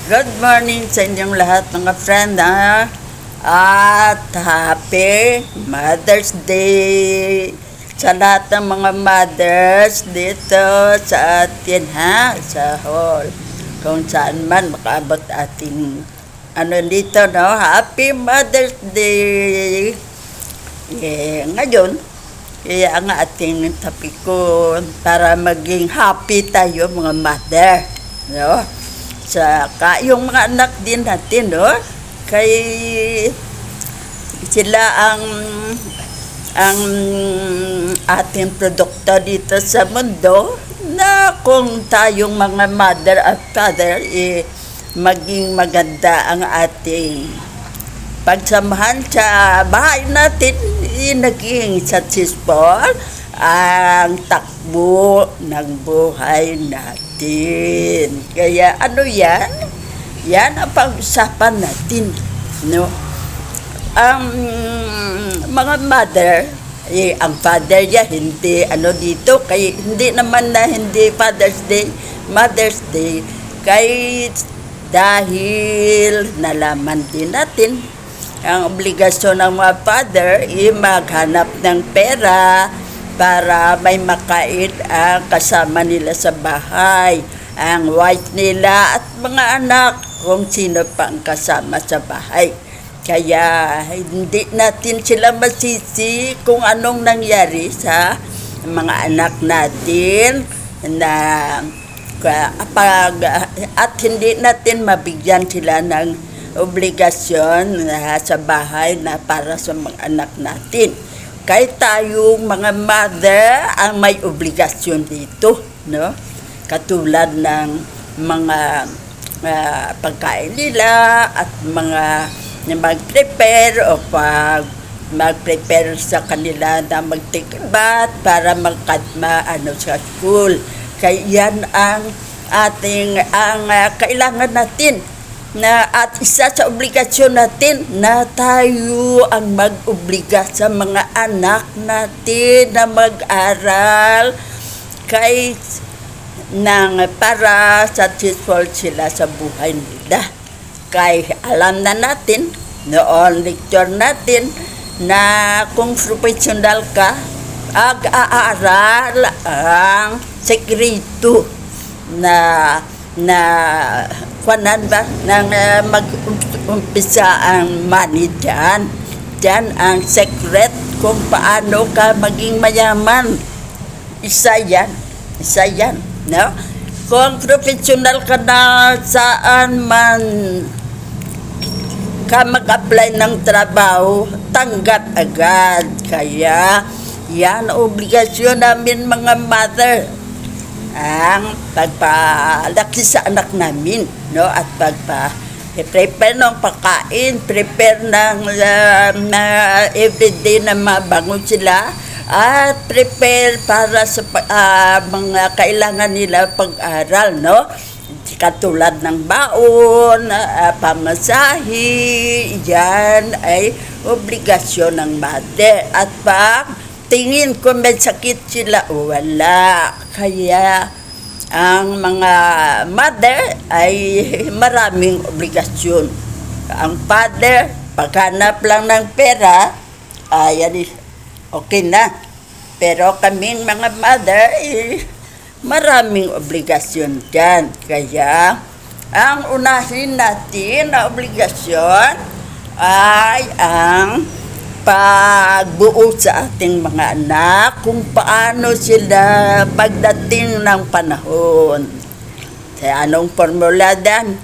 Good morning sa inyong lahat mga friend at happy Mother's Day sa lahat ng mga mothers dito sa atin sa hall kung saan man makaabot ating dito Happy Mother's Day. Ngayon ang ating topic ko para maging happy tayo mga mother, Saka yung mga anak din natin, kay sila ang ating produkto dito sa mundo, na kung tayong mga mother at father maging maganda ang ating pagsamahan sa bahay natin, naging successful ang takbo ng buhay natin. Kaya yan ang pag-usapan natin, ang mga mother, ang father niya hindi dito, kay hindi naman na hindi Father's Day, Mother's Day, kay dahil nalaman din natin ang obligasyon ng mga father maghanap ng pera para may makain ang kasama nila sa bahay, ang wife nila at mga anak, kung sino pa ang kasama sa bahay. Kaya hindi natin sila masisi kung anong nangyari sa mga anak natin at hindi natin mabigyan sila ng obligasyon sa bahay na para sa mga anak natin. Kaya tayong mga mother ang may obligasyon dito, katulad ng mga pagkain nila at mga mag-prepare o mag-prepare sa kanila na mag-take bath para sa school. Kaya yan ang kailangan natin at isa sa obligasyon natin na tayo ang mag-obliga sa mga anak natin na mag-aral para successful sila sa buhay nila. Kaya alam na natin noon lecture natin na kung professional ka, ag-aaral ang sekreto mag-umpisa ang money dyan. Dyan ang secret kung paano ka maging mayaman. Isa yan, Kung professional ka na saan man ka mag-apply ng trabaho, tanggap agad. Kaya yan obligasyon namin mga mother, ang pagpalaki sa anak namin, at prepare ng pagkain, prepare ng everyday na mabangon sila, at prepare para sa mga kailangan nila pag-aral, katulad ng baon, pamasahe, yan ay obligasyon ng mother. At tingin kung may sakit sila o wala. Kaya ang mga mother ay maraming obligasyon. Ang father, paghanap lang ng pera, okay na. Pero kaming mga mother, maraming obligasyon dyan. Kaya ang unahin natin na obligasyon ay ang pagbuo sa ating mga anak kung paano sila pagdating ng panahon. Kaya anong formula dan?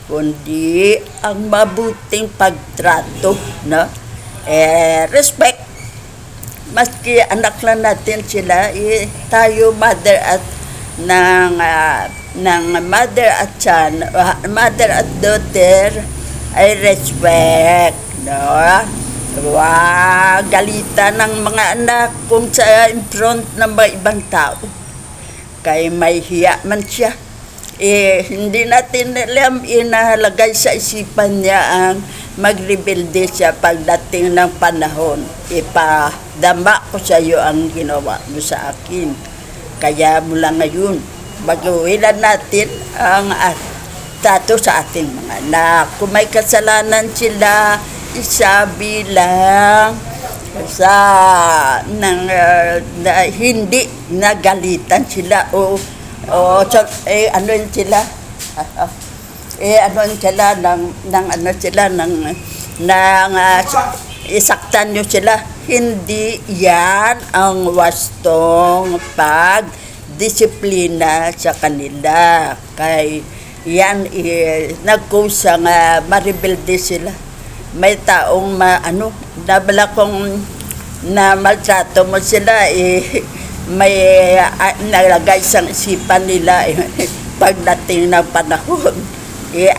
Kundi ang mabuting pagtrato, respect. Maski anak lang natin sila, tayo mother at ng mother at son, mother at daughter ay respect, galitan ng mga anak kung sa in front ng mga ibang tao. Kaya may hiya man siya. Hindi natin alam, inalagay sa isipan niya ang magrebelde siya pagdating ng panahon. Ipadama ko sa iyo ang ginawa mo sa akin. Kaya mula ngayon, baguhin natin ang trato sa ating mga anak. Kung may kasalanan sila, isabi lang sa na hindi nagalitan sila ano yun sila ano yun sila isaktan nyo sila. Hindi yan ang wastong pagdisiplina sa kanila. Kay yan nagkusang maribilde sila. May taong nabala kong na maltrato mo sila, may nalagay sa isipan nila pagdating ng panahon,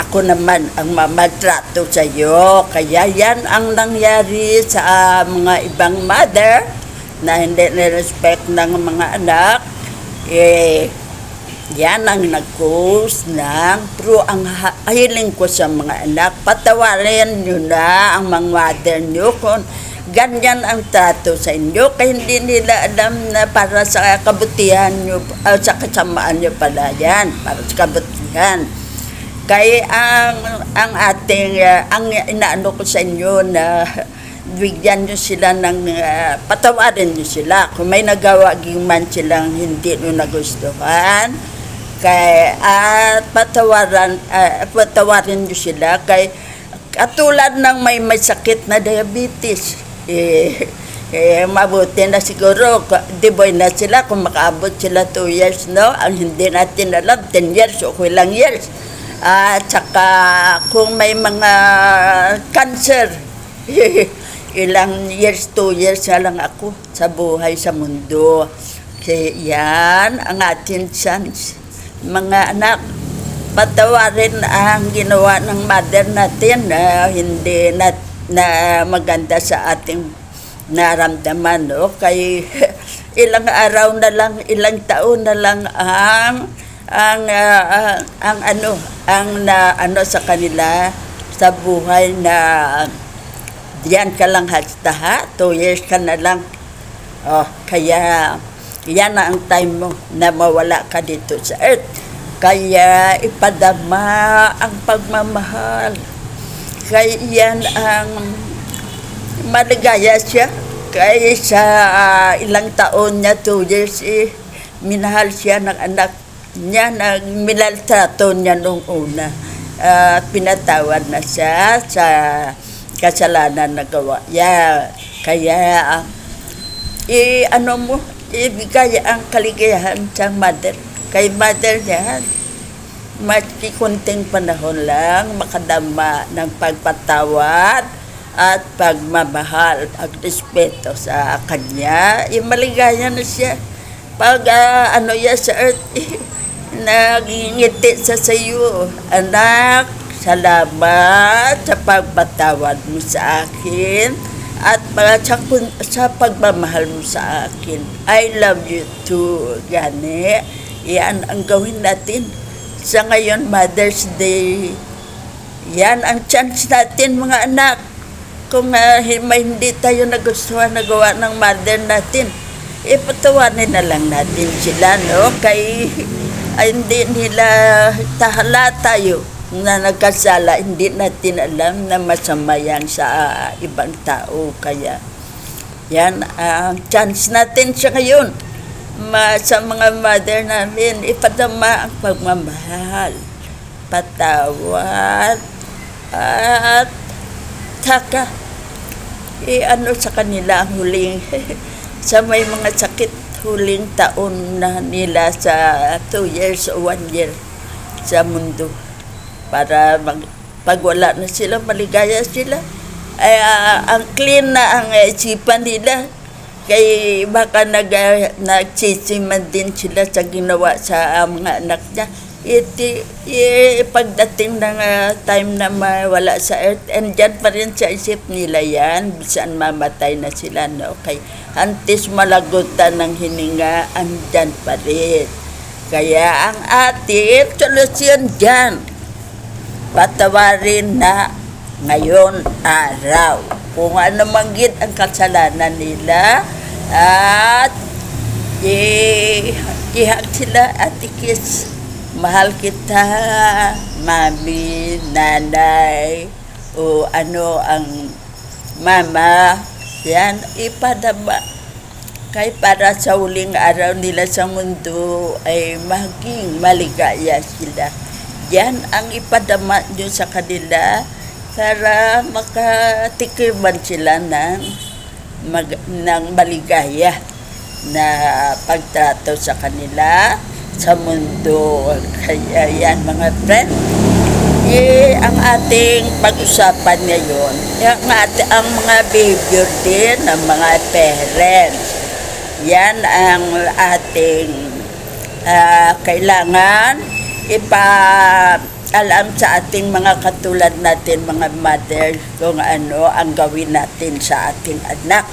ako naman ang mamaltrato sa iyo. Kaya yan ang nangyari sa mga ibang mother na hindi nirespect ng mga anak. Yan ang nag-cause ng pero ang hiling ko sa mga anak, patawarin nyo na ang mga mother nyo kung ganyan ang trato sa inyo, kaya hindi nila alam na para sa kabutihan nyo, sa kasamaan nyo pala yan, para sa kabutihan. Kaya ang ating, ang inaano ko sa inyo na bigyan nyo sila ng, patawarin nyo sila kung may nagawa man silang hindi nyo nagustuhan. At patawarin nyo sila kay katulad ng may sakit na diabetes, mabuti na siguro diboy na sila kung makaabot sila 2 years, no? Ang hindi natin alam 10 years o ilang years. At saka kung may mga cancer, ilang years, 2 years na lang ako sa buhay sa mundo. Kaya yan ang ating chance. Mga anak, patawarin ang ginawa ng mother natin na hindi na maganda sa ating naramdaman, no? Kay ilang araw na lang, ilang taon na lang ang sa kanila sa buhay na diyan ka lang hasta 2 years ka na lang. Kaya yan na ang time mo na mawala ka dito sa earth. Kaya ipadama ang pagmamahal. Kaya yan ang maligaya siya. Kaya sa ilang taon niya, 2 years, minahal siya ng anak niya, minaltrato niya nung una. Pinatawad na siya sa kasalanan na gawa. Kaya ibigay ang kaligayahan sa mother. Kay mother niya, kunting panahon lang makadama ng pagpatawad at pagmamahal at respeto sa kanya. Maligaya na siya. Pag sa earth, nagingiti sa iyo, anak, salamat sa pagpatawad mo sa akin at sa pagmamahal mo sa akin. I love you too, gani. Yan ang gawin natin. Sa ngayon, Mother's Day, yan ang chance natin, mga anak. Kung may hindi tayo nagustuhan na gawa ng mother natin, patawarin na lang natin sila, no? Kay hindi nila tahala tayo na nagkasala, hindi natin alam na masama yan sa ibang tao. Kaya yan ang chance natin sa ngayon. Sa mga mother namin, ipadama ang pagmamahal, patawad, at saka sa kanila ang huling sa may mga sakit, huling taon na nila sa 2 years o 1 year sa mundo, para pag wala na sila, maligaya sila. Ang clean na ang isipan nila. Kay baka nagsisiman din sila sa ginawa sa mga anak niya. Pagdating ng time na mawala sa earth, andyan pa rin sa isip nila yan, bisan mamatay na sila, no? Kay antes malagutan ng hininga, andyan pa rin. Kaya ang ating solusyon dyan, patawarin na ngayon araw kung ano manggit ang kasalanan nila, at ihag sila at ikis mahal kita, mami, nanay, o ano ang mama, yan, ipadama. Kaya para sa huling araw nila sa mundo ay maging maligaya sila. Yan ang ipadama nyo sa kanila para makatikiman sila ng maligaya na pagtrato sa kanila sa mundo. Kaya yan mga friend, ang ating pag-usapan ngayon, ang mga behavior din ng mga parents. Yan ang ating kailangan alam sa ating mga katulad natin, mga mothers, kung ano ang gawin natin sa ating anak.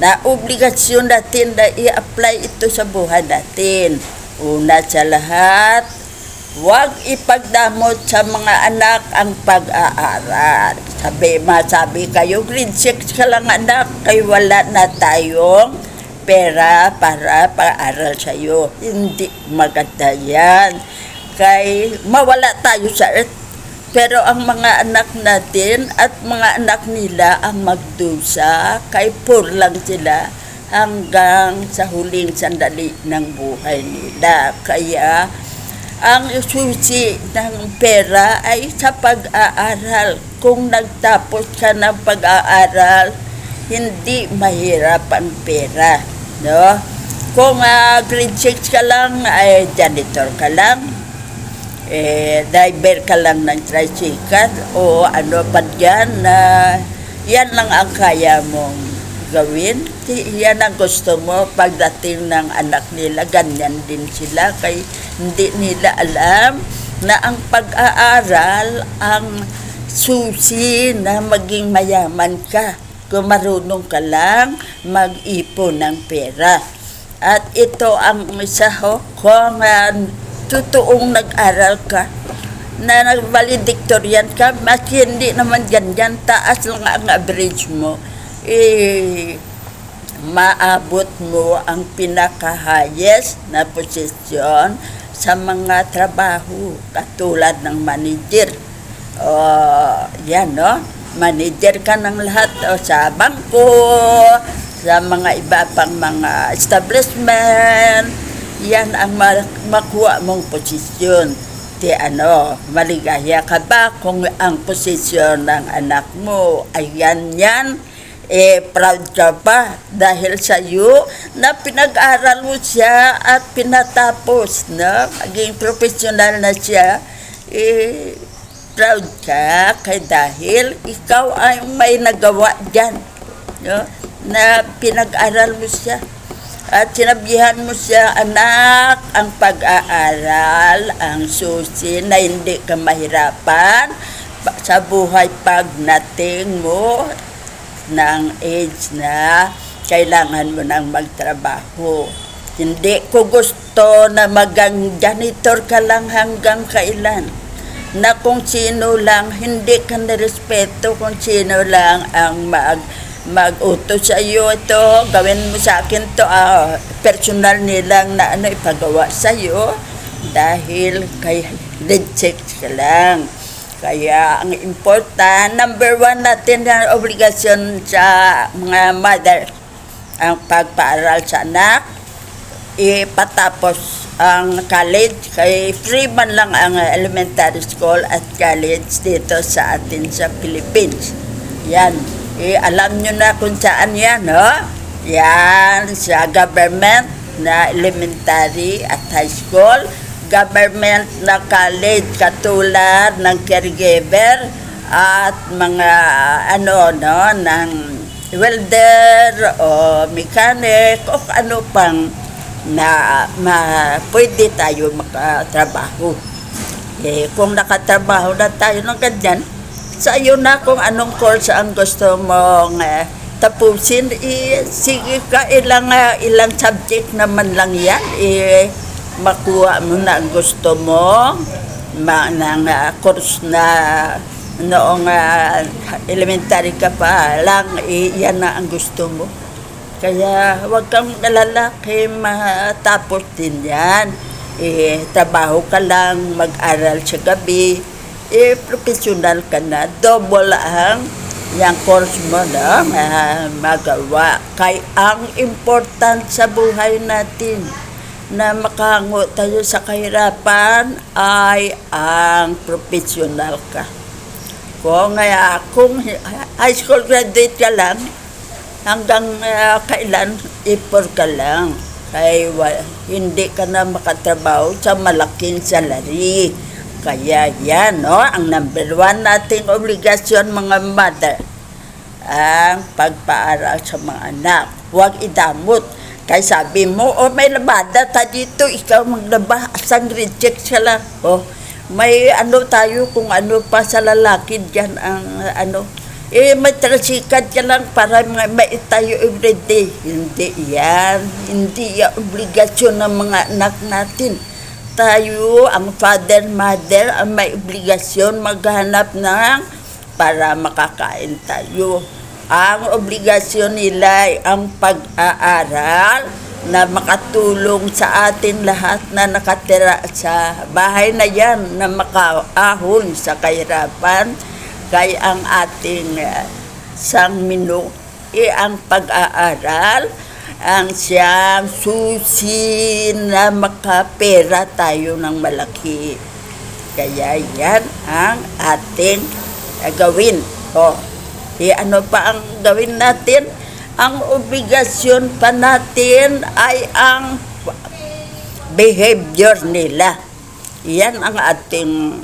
Na obligasyon natin na i-apply ito sa buhay natin. Una sa lahat, huwag ipagdamot sa mga anak ang pag-aaral. Masabi kayo, grade 6 ka lang anak, kay wala na tayong pera para pag-aaral sa'yo. Hindi maganda yan. Kay mawala tayo sa earth. Pero ang mga anak natin at mga anak nila ang magdusa, kay poor lang sila hanggang sa huling sandali ng buhay nila. Kaya ang susi ng pera ay sa pag-aaral. Kung nagtapos ka ng pag-aaral, hindi mahirap ang pera. No? Kung grade 6 ka lang, ay janitor ka lang, driver ka lang ng tricycle o ano pa dyan na yan lang ang kaya mong gawin. Yan ang gusto mo pagdating ng anak nila, ganyan din sila. Kay hindi nila alam na ang pag-aaral ang susi na maging mayaman ka kung marunong ka lang mag-ipon ng pera. At ito ang isa kung totoong nag-aral ka, na nag-valedictorian ka, mas hindi naman ganyan, taas lang ang average mo, maabot mo ang pinaka-highest na posisyon sa mga trabaho, katulad ng manager. Yan, no? Manager ka ng lahat sa bangko, sa mga iba pang mga establishment. Yan ang makuha mong posisyon. Maligaya ka ba kung ang posisyon ng anak mo ay yan, proud ka ba dahil sa iyo na pinag-aral mo siya at pinatapos, no? Maging professional na siya, proud ka kay dahil ikaw ay may nagawa dyan, no? Na pinag-aral mo siya. At sinabihan mo siya, anak, ang pag-aaral, ang susi na hindi ka mahirapan sa buhay pagdating mo ng age na kailangan mo nang magtrabaho. Hindi ko gusto na magang janitor ka lang hanggang kailan. Na kung sino lang, hindi ka nirespeto kung sino lang ang mag-utos sa iyo, ito, gawin mo sa akin to, personal nilang na ipagawa sa iyo dahil kay grade 6 ka lang. Kaya ang important, number 1 natin na obligasyon sa mga mother, ang pagpaaral sa anak, ipatapos ang college, kay free man lang ang elementary school at college dito sa atin sa Philippines. Yan. Alam nyo na kung saan yan, no? Yan, sa government na elementary at high school, government na college katulad ng caregiver at mga ng welder o mechanic o ano pang na pwede tayo makatrabaho. Kung nakatrabaho na tayo ng ganyan, sa iyo na kung anong course ang gusto mong tapusin, sige ka, ilang subject naman lang yan, makuha mo na ang gusto mo, ng course na noong elementary ka pa lang, yan na ang gusto mo. Kaya huwag kang lalaki, matapos din yan. trabaho ka lang, mag-aral sa gabi, professional ka na, double ang yung course mo na magawa. Kaya ang important sa buhay natin na makahango tayo sa kahirapan ay ang professional ka. Kung high school graduate ka lang, hanggang kailan ipor ka lang. Kaya hindi ka na makatrabaho sa malaking salary. Kaya yan, no? Ang number one nating obligasyon mga mother, ang pagpaaral sa mga anak. Huwag idamot. Kaya sabi mo, may labada ta dito, ikaw maglaba, asang reject ka lang. May tayo kung ano pa sa lalaki dyan ang may trasikad ka lang para may tayo everyday. Hindi yan. Hindi yan obligasyon ng mga anak natin. Tayo, ang father, mother, ang may obligasyon maghanap ng para makakain tayo. Ang obligasyon nila ay ang pag-aaral na makatulong sa atin lahat na nakatira sa bahay na yan na makaahon sa kahirapan. Kaya ang ating sangmino ang pag-aaral, ang siyang susi na makapera tayo ng malaki. Kaya yan ang ating gawin. Ano pa ang gawin natin? Ang obligasyon pa natin ay ang behavior nila. Yan ang ating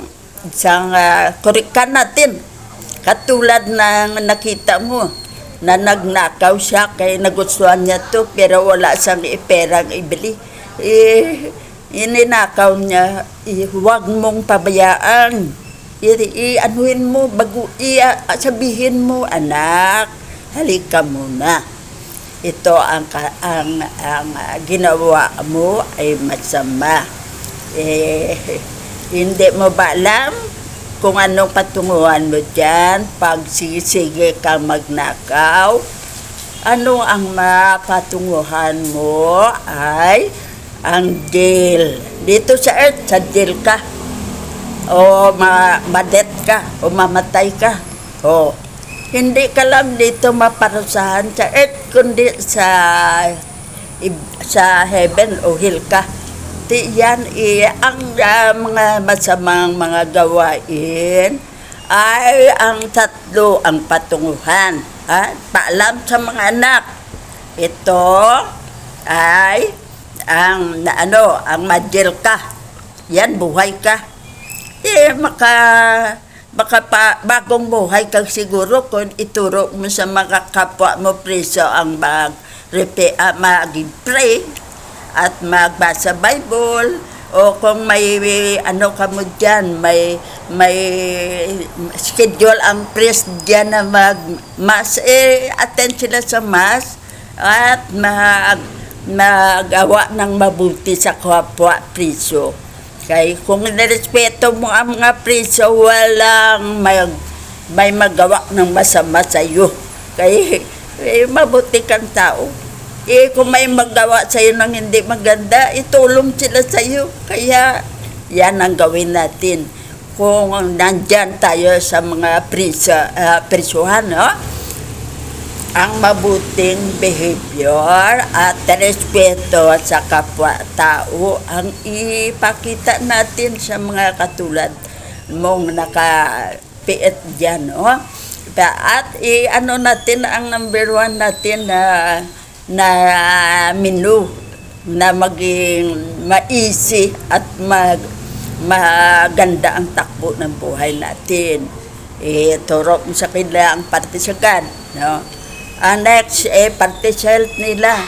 isang kurikan natin. Katulad ng nakita mo, na nagnakaw siya kaya nagustuhan niya to pero wala siyang perang ibili. Ininakaw niya, huwag mong pabayaan. Anuhin mo, bago sabihin mo, anak, halika muna. Ito ang ginawa mo ay masama. Hindi mo ba alam kung anong patunguhan mo dyan pag sige kang magnakaw? Ano ang mapatunguhan mo ay ang jail. Dito sa earth, sa jail ka. O madet ka, o mamatay ka. Hindi ka lang dito maparusahan sa earth, kundi sa heaven o hell ka. Yan ang mga masamang mga gawain ay ang tatlo ang patunguhan. Paalam sa mga anak. Ito ay ang majel ka. Yan, buhay ka. Bagong buhay ka siguro kung ituro mo sa mga kapwa mo preso ang mag-pray at magbasa Bible, o kung may ka mo dyan, may schedule ang priest dyan na mag-mass, attend sila sa mass at magawa ng mabuti sa kapwa priso. Kaya kung nirespeto mo ang mga priso, walang may magawa ng masama sa iyo. Kaya mabuti kang tao. Kung may magawa sa iyo ng hindi maganda, itulong sila sa iyo. Kaya yan ang gawin natin. Kung nandyan tayo sa mga prisuhan, ang mabuting behavior at respeto sa kapwa-tao ang ipakita natin sa mga katulad mong nakapiit dyan. At natin ang number one natin na menu na maging maisi at maganda ang takbo ng buhay natin. Turo mo sa kanila ang partisagan, next, partisal nila.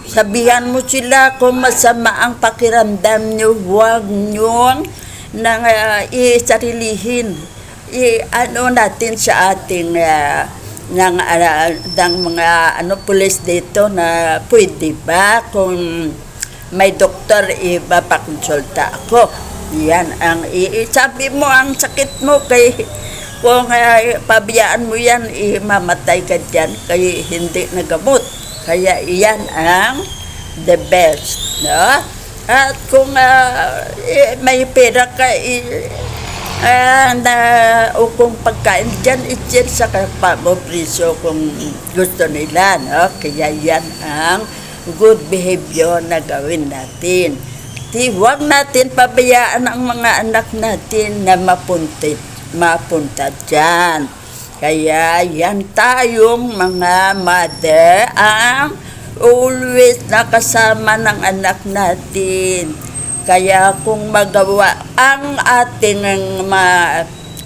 Sabihan mo sila kung masama ang pakiramdam nyo, huwag nyo nang isarilihin. Natin sa ating ng mga pulis dito na pwede ba kung may doktor ipapakonsulta ako. Yan ang sabi mo ang sakit mo kay kung pabiyaan mo yan mamatay ka dyan kaya hindi nagamot. Kaya yan ang the best, At kung may pera ka, na o kung pagkain dyan, i-share sa kapwa mo presyo kung gusto nila, no? Kaya yan ang good behavior na gawin natin. Huwag natin pabayaan ang mga anak natin na mapunta dyan. Kaya yan tayong mga mother ang always nakasama ng anak natin. Kaya kung magawa ang ating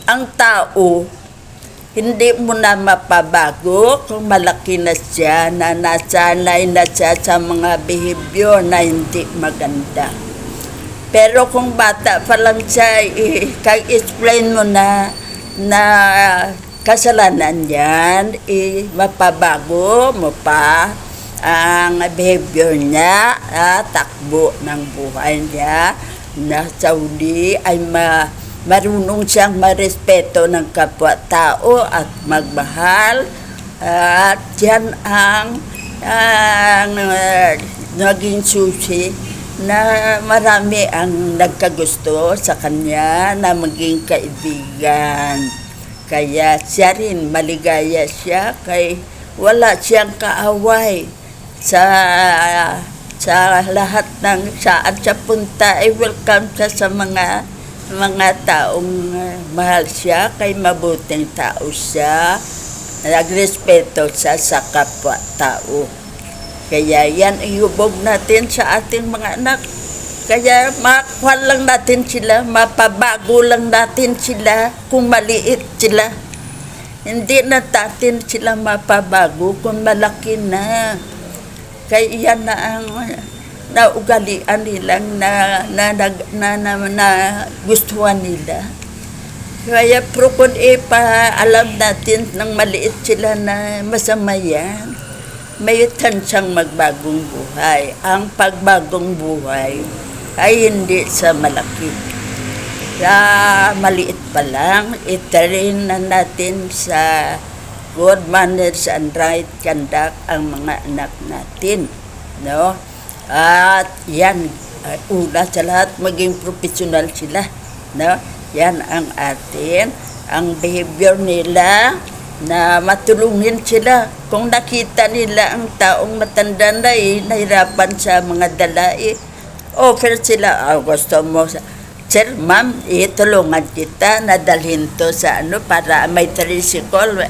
ang tao, hindi mo na mapabago kung malaki na siya, na nasanay na siya sa mga behavior na hindi maganda. Pero kung bata pa lang siya, kag-explain mo na kasalanan yan, mapabago mo pa ang behavior niya, takbo ng buhay niya, na sa uli ay marunong siyang marespeto ng kapwa-tao at magmahal. At yan ang naging susi na marami ang nagkagusto sa kanya na maging kaibigan. Kaya siya rin, maligaya siya kay wala siyang kaaway sa lahat ng saan siya punta ay welcome siya sa mga taong mahal siya, kay mabuting tao siya, nagrespeto siya sa kapwa-tao. Kaya yan ihubog natin sa ating mga anak. Kaya makuha lang natin sila, mapabago lang natin sila kung maliit sila. Hindi na natin sila mapabago kung malaki na. Kaya yan na ang naugalian nilang na gustuhan nila. Kaya prukod alam natin nang maliit sila na masama yan. May tansang magbagong buhay. Ang pagbagong buhay ay hindi sa malaki. Kaya maliit pa lang, itrain na natin sa good manners and right conduct ang mga anak natin, no? At yan, una sa lahat, maging professional sila, no? Yan ang atin, ang behavior nila, na matulungin sila. Kung nakita nila ang taong matanda na nahirapan sa mga dala, offer sila, gusto mo, sir, ma'am, tulungan kita, nadalhin to sa para may tricycle,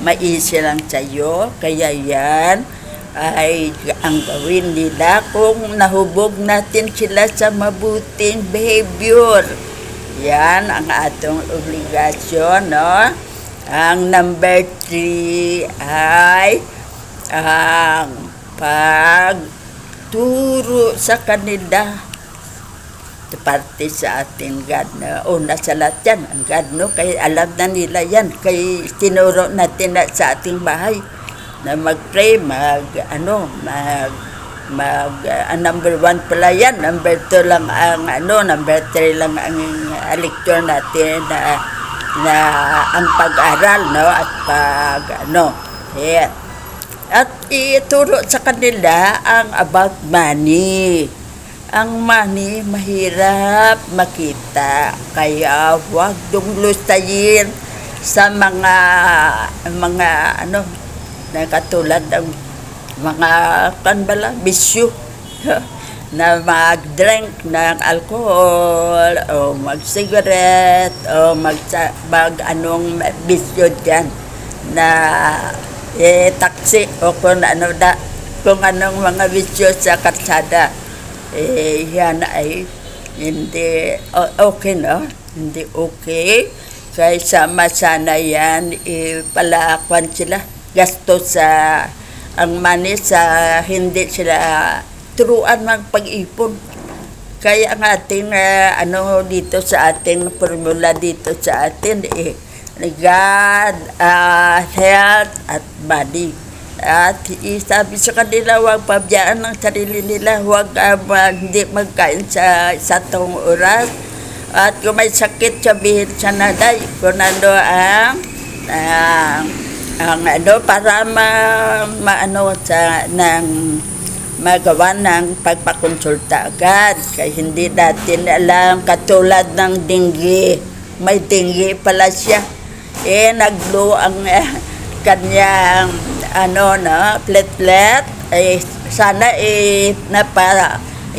maisi lang sa'yo. Kaya yan ay ang gawin nila kung nahubog natin sila sa mabuting behavior. Yan ang atong obligasyon, no? Ang number 3 ay ang pagturo sa kanila parte sa ating God na una sa lahat yan, ang God, no? Kaya alam na nila yan, kaya tinuro natin na sa ating bahay na mag-pray, number 1 pala yan, number 2 lang ang number 3 lang ang lecture natin na ang pag-aral, no? At yeah. At ituro sa kanila ang about money. Ang money mahirap makita, kaya huwag dunglustayin sa mga na katulad ng mga bisyo na mag-drink ng alcohol o mag-cigarette o mag-anong bisyo dyan na taxi o kung anong mga bisyo sa kalsada. Yan ay hindi okay, no? Hindi okay. Kaya sama sana yan, palakuan sila. Gasto sa ang money sa hindi sila turuan ng pag-ipon. Kaya ang ating dito sa ating formula dito sa atin, God, health at body. At sabi sa kanila, huwag pabiyaan ng sarili nila, huwag hindi magkain sa isang oras. At kung may sakit, sabihin sa naday kung para magawa ng pagpakonsulta agad. Kaya hindi natin alam, katulad ng dengue. May dengue pala siya. Naglo ang kanyang platelet. Sana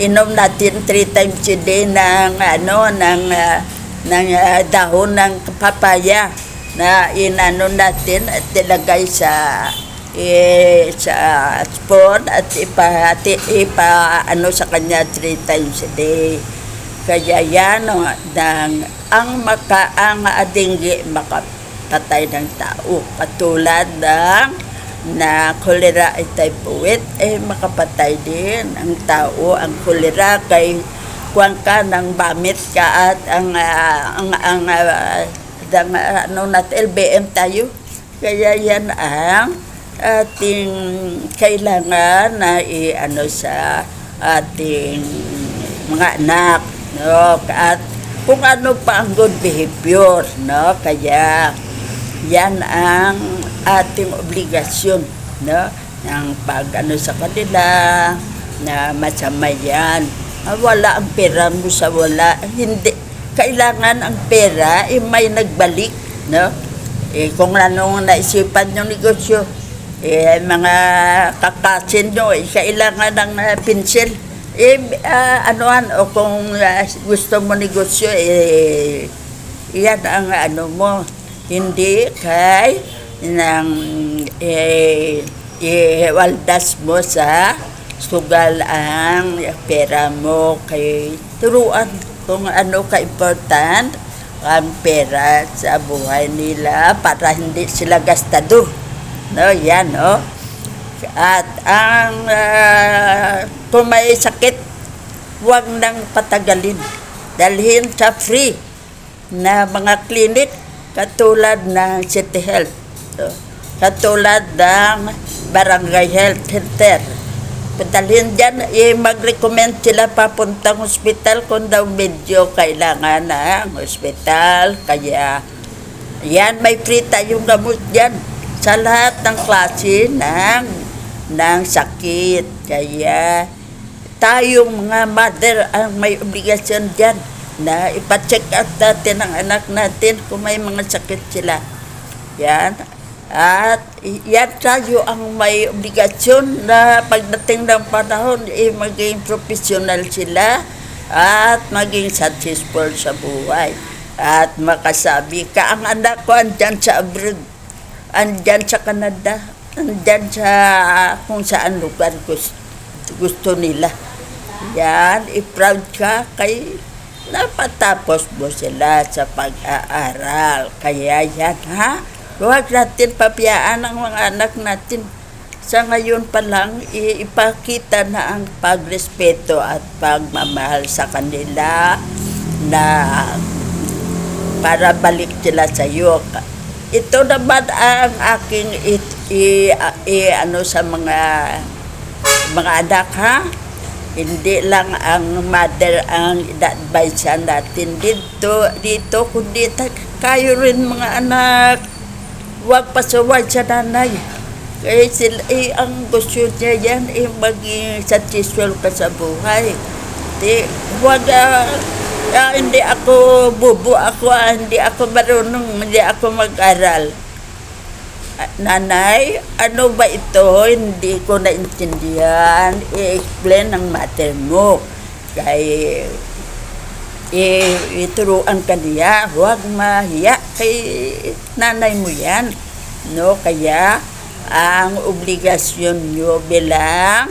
inom natin 3 times a day ng dahon ng papaya na natin at ilagay sa spoon at sa kanya 3 times a day. Kaya yan ang dengue makapatay ng tao, katulad na cholera typhoid makapatay din ang tao. Ang cholera kay kuwan ka ng vomit ka at LBM tayo. Kaya yan ang ating kailangan na sa ating mga anak, no? At kung ano pa ang good behavior, no? Kaya yan ang ating obligasyon, no? Ng pag sa kanila na masama yan. Wala ang pera mo sa wala. Hindi. Kailangan ang pera may nagbalik, no? Kung anong naisipan yung negosyo, mga kakasin nyo, kailangan ng pinsel. O kung gusto mo negosyo, yan ang mo. Hindi kay waldas mo sa sugal ang pera mo. Kay turuan kung ano ka-important ang pera sa buhay nila para hindi sila gastador. No, yan, no? At ang kung may sakit, huwag nang patagalin. Dalhin sa free na mga clinic katulad ng City Health, katulad ng Barangay Health Center. Padalhin dyan, mag-recommend sila papuntang hospital kung daw medyo kailangan ng hospital. Kaya yan, may free tayong gamot dyan sa lahat ng klase ng sakit. Kaya tayong mga mother ang may obligasyon dyan na ipacheck out natin ang anak natin kung may mga sakit sila. Yan. At yan tayo ang may obligasyon na pagdating ng panahon, maging professional sila at maging successful sa buhay. At makasabi ka, ang anak ko andyan sa abroad, andyan sa Canada, andyan sa kung saan lugar gusto nila. Yan, i-proud ka kay napatapos mo sila sa pag-aaral. Kaya yan, ha? Huwag natin papayaan ang mga anak natin. Sa ngayon pa lang, ipakita na ang pagrespeto at pagmamahal sa kanila na para balik sila sa iyo. Ito naman ang aking sa mga anak, ha? Hindi lang ang mother ang ina-advise natin dito kundi kayo rin mga anak. Huwag pasaway sa nanay. Kaya ang gusto niya yan maging successful ka sa buhay. Huwag hindi ako bubo hindi ako marunong, hindi ako mag-aral. Nanay, ano ba ito? Hindi ko naintindihan. I-explain ng mother mo. Kaya ituruan ka niya. Huwag mahiya kay nanay mo yan. No? Kaya ang obligasyon nyo bilang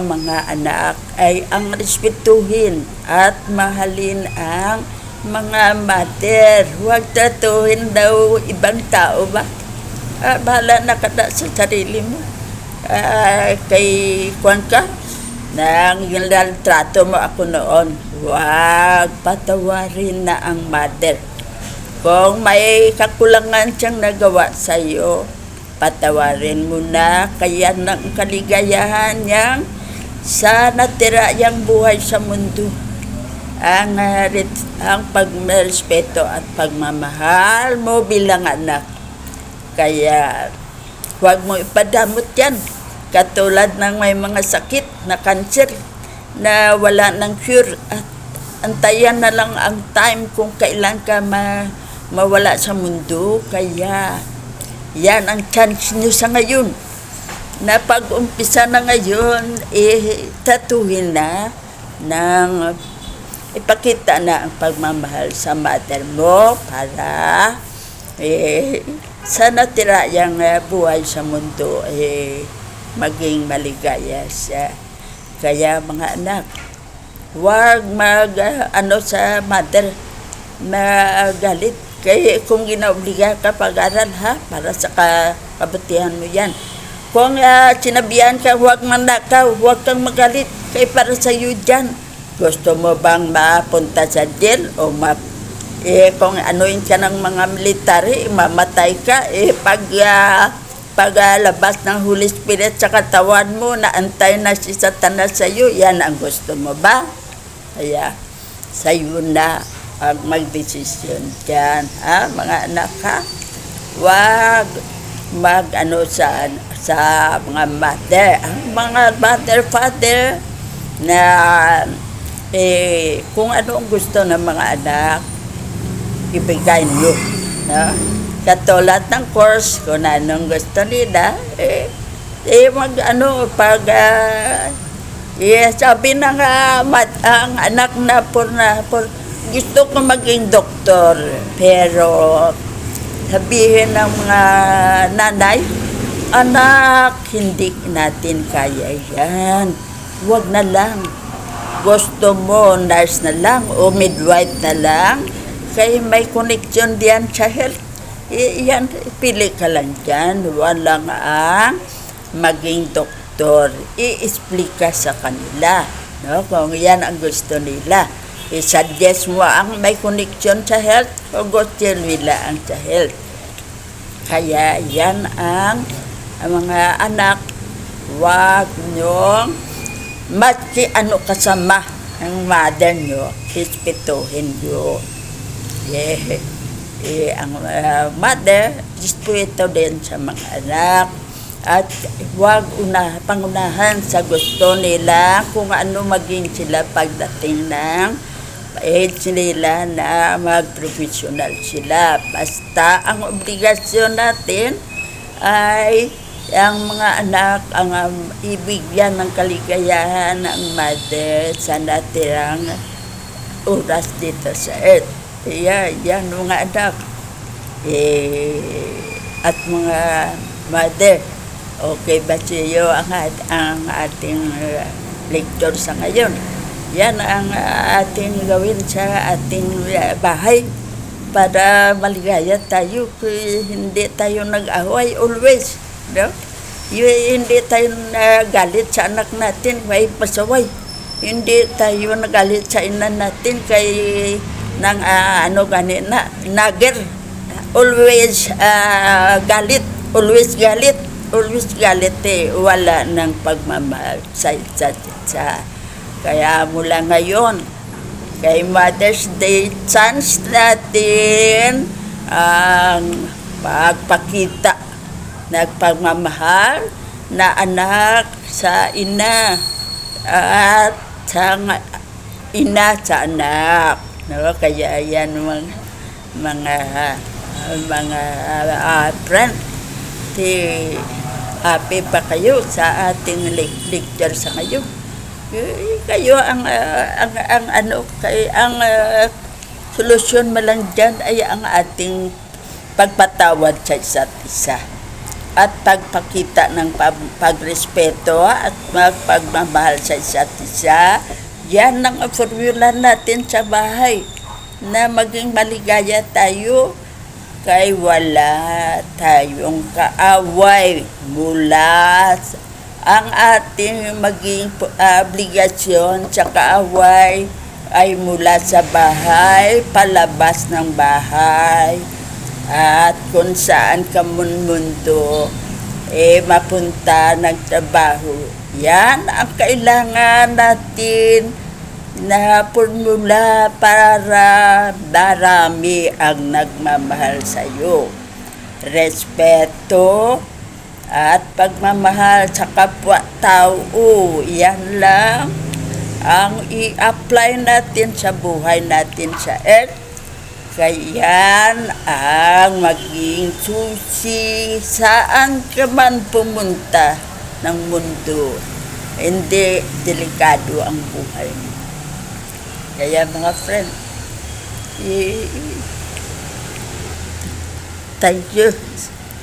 mga anak ay ang respetuhin at mahalin ang mga mother. Huwag tratuhin daw ibang tao ba? Bahala na ka na sa sarili mo. Kay Juan ka, nang trato mo ako noon, huwag patawarin na ang mother. Kung may kakulangan siyang nagawa sa iyo, patawarin mo na. Kaya ng kaligayahan niyang sa natirayang buhay sa mundo. Ang pagrespeto at pagmamahal mo bilang anak. Kaya huwag mo ipadamot yan. Katulad ng may mga sakit na cancer na wala ng cure at antayan na lang ang time kung kailan ka mawala sa mundo. Kaya yan ang chance nyo sa ngayon. Na pag-umpisa na ngayon, tatuhin na ng ipakita na ang pagmamahal sa mother mo para sa natirayang buhay sa mundo maging maligaya siya. Kaya mga anak, huwag sa mother magalit. Kaya kung ginaobliga ka pag-aral para sa kabutihan mo yan. Kung sinabihan ka huwag manakaw, huwag kang magalit. Kaya para sa iyo dyan. Gusto mo bang mapunta sa jail o kung anuin ka ng mga military, mamatay ka, paglabas ng Holy Spirit sa katawan mo, naantay na si Satanas sa iyo, yan ang gusto mo ba? Kaya, sa iyo na ang magdesisyon dyan. Mga anak Huwag sa mga mother. Ang mga mother, father, na kung ano ang gusto ng mga anak, ibigay nyo. No? Katulad ng course, kung anong gusto nila, sabi ng ang anak na gusto ko maging doktor, pero sabihin ng mga nanay, anak, hindi natin kaya yan. Huwag na lang. Gusto mo, nurse na lang o midwife na lang, kaya may connection diyan sa health. Yan, pili ka lang dyan. Walang ang maging doktor. I-explica sa kanila. No? Kung yan ang gusto nila. I-suggest mo ang may connection sa health o gusto nila ang sa health. Kaya yan ang mga anak, huwag nyong maski ano kasama ang mother nyo, respetuhin nyo. Ang mother, respeto din sa mga anak. At huwag pangunahan sa gusto nila kung ano maging sila pagdating ng age nila na mag-professional sila. Basta ang obligasyon natin ay ang mga anak ang ibigyan ng kaligayahan ng mother sa natirang oras dito sa earth. Kaya yan mga anak at mga mother, okay ba sa iyo ang ating lecture sa ngayon? Yan ang ating gawin sa ating bahay para maligaya tayo. Hindi tayo nag-away always, no? Hindi tayo nagalit sa anak natin may pasaway. Hindi tayo nagalit sa ina natin kay ng nager. Always galit, wala ng pagmamahal sa isa't isa. Kaya mula ngayon, kay Mother's Day, chance natin ang pagpakita ng pagmamahal na anak sa ina at sa ina sa anak. No? Kaya yan mga friend, happy pa kayo sa ating lecture sa ngayon. Kayo ang solusyon mo lang dyan ay ang ating pagpatawad sa isa't isa at pagpakita ng pagrespeto at pagmamahal sa isa't isa. Yan ang formula natin sa bahay na maging maligaya tayo kay wala tayong kaaway mula ang ating maging obligasyon sa kaaway ay mula sa bahay, palabas ng bahay, at kung saan ka mundo, mapunta ng trabaho. Yan ang kailangan natin na formula para darami ang nagmamahal sa iyo. Respeto at pagmamahal sa kapwa-tao. Yan lang ang i-apply natin sa buhay natin sa earth. Kaya ang maging susi saan ka man pumunta ng mundo. Hindi delikado ang buhay mo. Kaya mga friend, thank you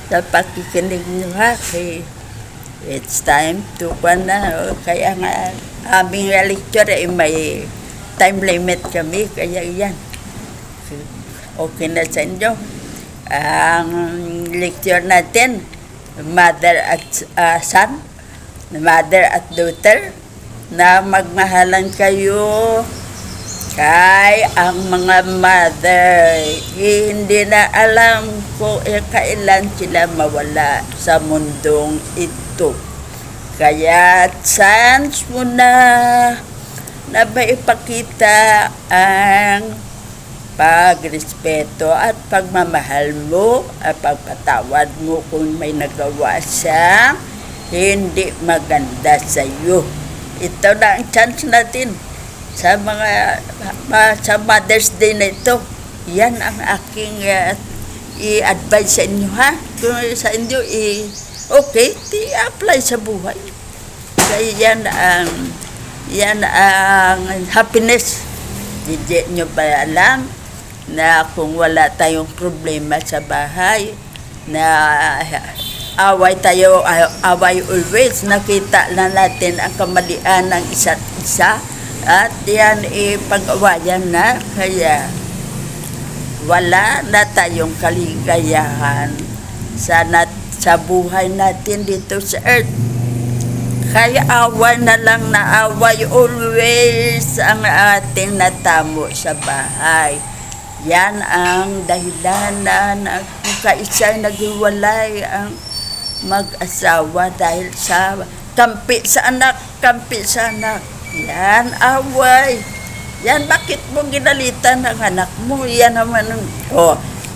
sa pakikinig nyo ha. It's time to na. Kaya nga aming lecture ay may time limit kami. Kaya yan. Okay na sa inyo. Ang lecture natin, mother at son, mother at daughter, na magmahalan kayo. Kay ang mga mother, hindi na alam kung kailan sila mawala sa mundong ito. Kaya chance mo na maipakita ang pagrespeto at pagmamahal mo at pagpatawad mo kung may nagawa siya hindi maganda sa iyo. Ito na ang chance natin sa mga sa Mother's Day na ito. Yan ang aking i-advise sa inyo ha. Kung sa inyo okay, i-apply sa buhay. Kaya yan ang happiness. Hindi nyo ba alam na kung wala tayong problema sa bahay, na away always, nakita na natin ang kamalian ng isa't isa, at yan pag-awayan na, kaya wala na tayong kaligayahan sa buhay natin dito sa earth. Kaya away na lang na away always ang ating natamo sa bahay. Yan ang dahilan na kung kaisa'y naghiwalay ang mag-asawa dahil sa kampi sa anak. Yan, away. Yan, bakit mo ginalitan ng anak mo? Yan naman,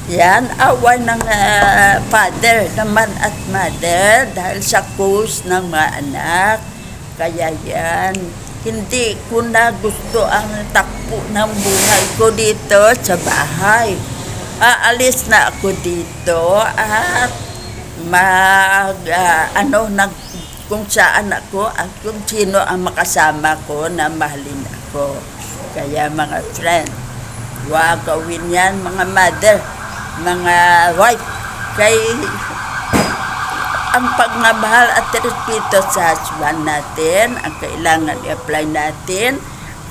yan, away ng father naman at mother dahil sa cause ng mga anak. Kaya yan, hindi ko na gusto ang takbo ng buhay ko dito sa bahay. Aalis na ako dito at kung saan ako at kung sino ang makasama ko na mahalin ako. Kaya mga friend, huwag gawin yan mga mother, mga wife. Kay ang pagmamahal at respeto sa husband natin, ang kailangan i-apply natin,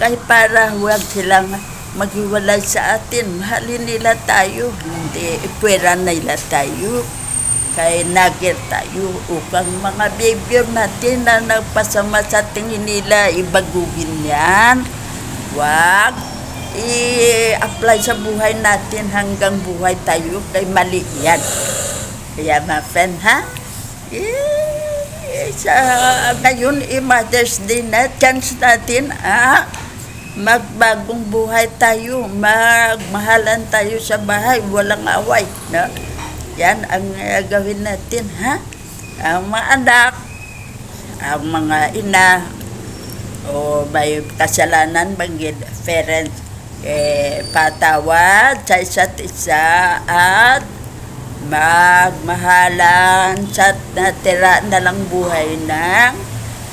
kay para huwag silang maghiwalay sa atin. Mahalin nila tayo, hindi ipwera nila tayo. Kay nagir tayo upang mga behavior natin na nagpasama sa tingin nila, ibaguhin yan. Huwag i-apply sa buhay natin hanggang buhay tayo, kay mali yan. Kaya mga friend ha, ngayon Mother's Day na, chance natin magbagong buhay tayo, magmahalan tayo sa bahay, walang away, no? Yan ang gawin natin ha. Ang mga anak, ang mga ina, o may kasalanan banggid parents, patawad sa isa't isa at magmahalan sa natira na lang buhay ng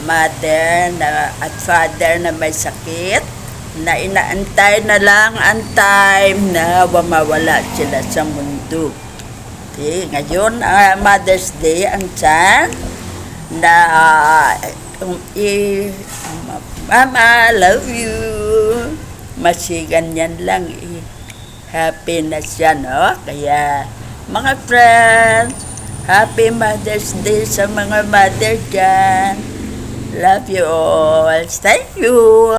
mother at father na may sakit, na inaantay na lang ang time na mawala sila sa mundo. Okay, ngayon Mother's Day ang chance na Mama, love you. Masigan yan lang happy na siya, no? Kaya mga friends, happy Mother's Day sa mga mother dyan. Love you all. Thank you.